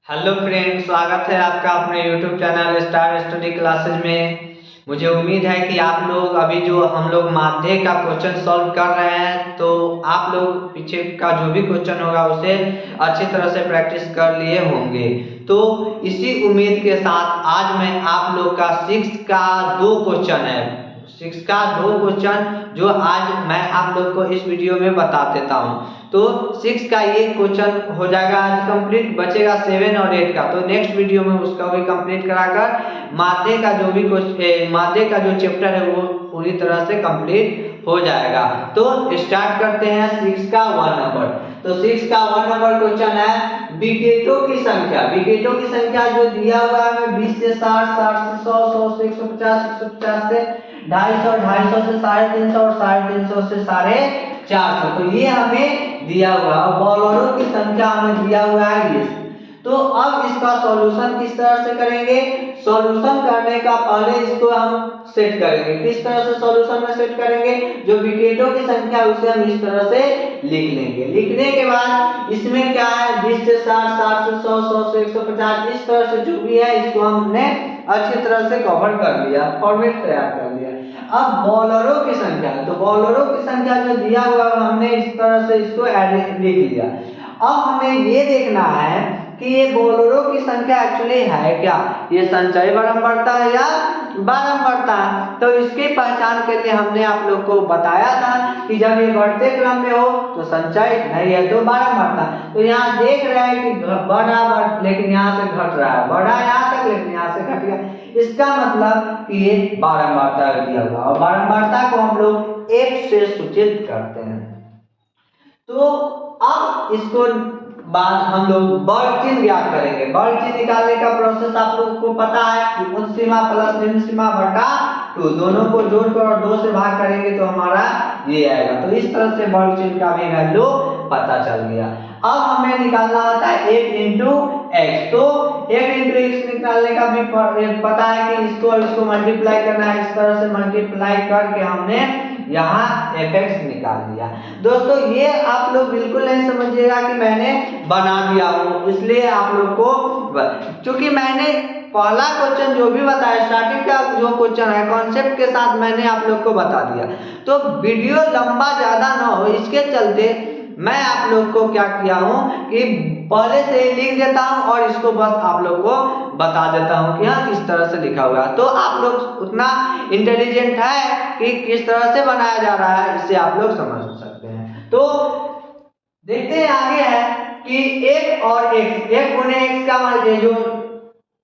Hello friend, स्वागत है आपका अपने YouTube channel star study classes में। मुझे उम्मीद है कि आप लोग अभी जो हम लोग माध्यमिक का क्वेश्चन सॉल्व कर रहे हैं, तो आप लोग पीछे का जो भी क्वेश्चन होगा उसे अच्छी तरह से प्रैक्टिस कर लिए होंगे। तो इसी उम्मीद के साथ आज मैं आप लोग का 6 का 2 क्वेश्चन है, 6 का 2 क्वेश्चन जो आज मैं आप लोग को इस वीडियो में बता देता हूँ। तो 6 का ये क्वेश्चन हो जाएगा आज कंप्लीट, बचेगा 7 और 8 का। तो नेक्स्ट वीडियो में उसका भी कंप्लीट कराकर माध्यमिक का जो भी माध्यमिक का जो चैप्टर है वो पूरी तरह से कंप्लीट हो जाएगा। तो स्टार्ट करते हैं 6 का 1 नंबर। तो 6 का 1 नंबर क्वेश्चन है विकेटों की संख्या। विकेटों की संख्या जो दिया हुआ है 20 से 60, 60 से 100, 100 से 150, 150 से 250, 250 से 350 और 350 से 450। तो ये हमें दिया हुआ है। बॉलरों की संख्या हमें दिया हुआ है ये। तो अब इसका सॉल्यूशन किस तरह से करेंगे? सॉल्यूशन करने का पहले इसको हम सेट करेंगे। किस तरह से सॉल्यूशन में सेट करेंगे? जो विकेटों की संख्या उसे हम इस तरह से लिख लेंगे। लिखने के बाद इसमें क्या है 20 से 60, 60 से 100, 100 से 150, इस तरह से जो भी है इसको हमने अच्छी तरह से कवर कर लिया, फॉर्मेट तैयार कर लिया। अब बॉलरों की संख्या, तो बॉलरों की संख्या जो दिया हुआ हमने इस तरह से इसको लिख लिया। अब हमें ये देखना है कि ये बॉलरों की संख्या एक्चुअली है क्या, ये संचयी बारंबारता है या बारंबारता है। तो इसकी पहचान के लिए हमने आप लोग को बताया था कि जब ये बढ़ते क्रम में हो तो संचयी, नहीं है तो बारंबारता। तो यहाँ देख रहे हैं कि बढ़ा लेकिन यहाँ से घट रहा है, बढ़ा यहाँ तक लेकिन यहाँ से घट गया। इसका मतलब कि ये बारंबारता दिया हुआ, और बारंबारता को हम लोग एक से सूचित करते हैं। तो अब इसको बाद हम लोग वर्ग चिन्ह ज्ञात करेंगे। वर्ग चिन्ह निकालने का प्रोसेस आप लोगों को पता है कि उच्च सीमा प्लस निम्न सीमा बटा 2, दोनों को जोड़कर और 2 से भाग करेंगे तो हमारा ये आएगा। तो इस तरह से वर्ग चिन्ह का भी वैल्यू पता चल गया। अब हमें निकालना होता है 1 into x। तो 1 into x निकालने का भी पता है कि इसको मल्टीप्लाई करना है। इस तरह से मल्टीप्लाई करके हमने यहाँ fx निकाल लिया। दोस्तों ये आप लोग बिल्कुल नहीं समझिएगा कि मैंने बना दिया हूँ, इसलिए आप लोग को, क्योंकि मैंने पहला क्वेश्चन जो भी बताया, स्टार्टिंग का जो क्वेश्चन है कॉन्सेप्ट के साथ मैंने आप लोग को बता दिया। तो वीडियो लंबा ज्यादा ना हो इसके चलते मैं आप लोग को क्या किया हूँ कि पहले से ही लिख देता हूँ और इसको बस आप लोग को बता देता हूँ कि हाँ किस तरह से लिखा हुआ है। तो आप लोग उतना इंटेलिजेंट है कि किस तरह से बनाया जा रहा है, इससे आप लोग समझ सकते हैं। तो देखते हैं आगे है कि 1 और x, 1 गुने x का मान जो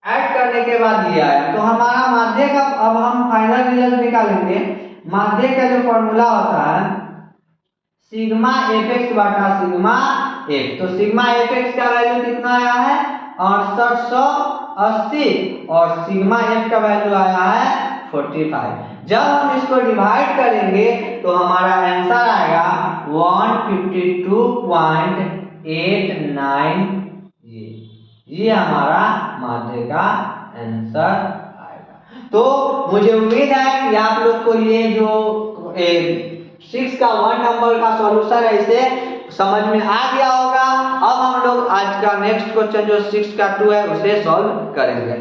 ऐड करने के बाद दिया है। तो हमारा माध्यमिक का अब हम फाइनल रिजल्ट निकालेंगे। माध्यमिक का जो फॉर्मूला होता है सिग्मा fx बटा सिग्मा f। तो सिग्मा fx का वैल्यू कितना आया है 6880 और सिग्मा f का वैल्यू आया है 45। जब हम इसको डिवाइड करेंगे तो हमारा आंसर आएगा 152.89। ये हमारा माध्यमिक का आंसर आएगा। तो मुझे उम्मीद है कि आप लोग को ये जो 6 का 1 नंबर का सॉल्यूशन है इसे समझ में आ गया होगा। अब हम लोग आज का नेक्स्ट क्वेश्चन जो 6 का 2 है उसे सॉल्व करेंगे।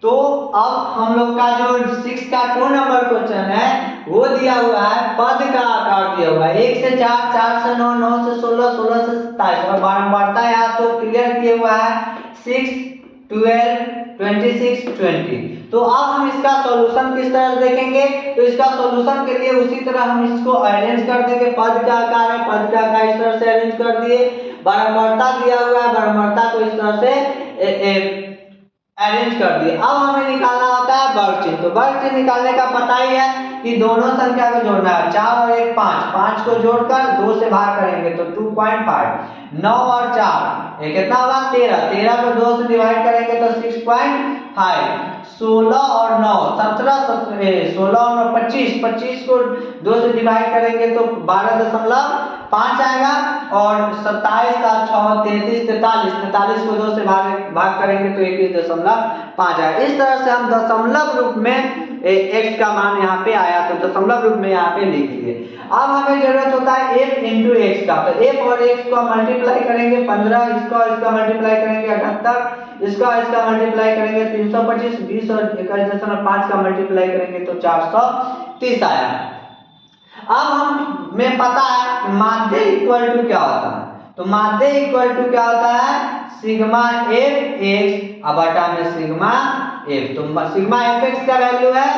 तो अब हम लोग का जो 6 का 2 नंबर क्वेश्चन है वो दिया हुआ है, पद का आकार दिया हुआ है 1 से 4, 4 से 9, 9 से 16, 16 से 27 और बारंबारता यहाँ तो क्लियर किए हुआ है 6, 12, 26, 20। तो अब हम इसका सॉल्यूशन किस तरह से देखेंगे? तो इसका सॉल्यूशन के लिए उसी तरह हम इसको अरेंज कर देंगे। पद का आकार है, पद का आकार इस तरह से अरेंज कर दिए। बारंबारता दिया हुआ है, बारंबारता को इस तरह से अरेंज कर दिए। अब हमें निकालना होता है वर्ग चिन्ह। तो वर्ग चिन्ह निकालने का पता ही है कि दोनों संख्या को जोड़ना है। 4 और 1 5, 5 को जोड़कर 2 से भाग करेंगे तो 2.5। 9 और 4 ये कितना होगा 13, 13 को 2 से डिवाइड करेंगे तो 6.5। 16 और 9 17, 16 और 9 25, 25 को 2 से डिवाइड करेंगे तो 12.5 आएगा और 27 का 6 33, 43, 43 को 2 से भाग करेंगे तो 21.5 आएगा। इस तरह से हम दशमलव रूप में x का मान यहाँ पे आया तो दशमलव रूप में यहाँ पे लिख लिए। अब हमें जरूरत होता है f इंटू एक्स का, तो f और x को मल्टीप्लाई करेंगे 15, इसका मल्टीप्लाई करेंगे 78, इसका मल्टीप्लाई करेंगे 325, 20 और 21.5 का मल्टीप्लाई करेंगे तो 430 आया। अब हमें पता है माध्य इक्वल टू क्या होता है, तो माध्य इक्वल टू क्या होता है सिग्मा एफ एक्स बटा में सिग्मा एफ। तो सिग्मा एफ एक्स का वैल्यू है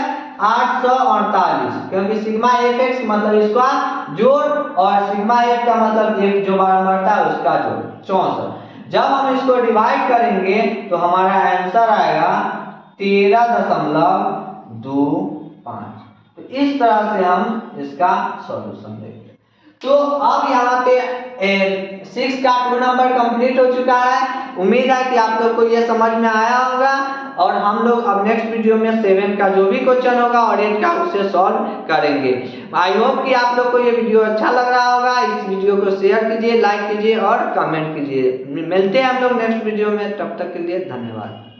848, क्योंकि सिग्मा एफ एक्स मतलब इसका जोड़ और सिग्मा एफ का मतलब एक जो बढ़ता है उसका जोड़ 64। जब हम इसको डिवाइड करेंगे तो हमारा आंसर आएगा 13.25। तो इस तरह से हम इसका सॉल्यूशन देंगे। तो अब यहाँ पे 6 का 2 नंबर कंप्लीट हो चुका है। उम्मीद है कि आप लोग को ये समझ में आया होगा और हम लोग अब नेक्स्ट वीडियो में 7 का जो भी क्वेश्चन होगा और 8 का उसे सॉल्व करेंगे। आई होप कि आप लोग को ये वीडियो अच्छा लग रहा होगा। इस वीडियो को शेयर कीजिए, लाइक कीजिए और कमेंट कीजिए। मिलते हैं हम लोग नेक्स्ट वीडियो में, तब तक के लिए धन्यवाद।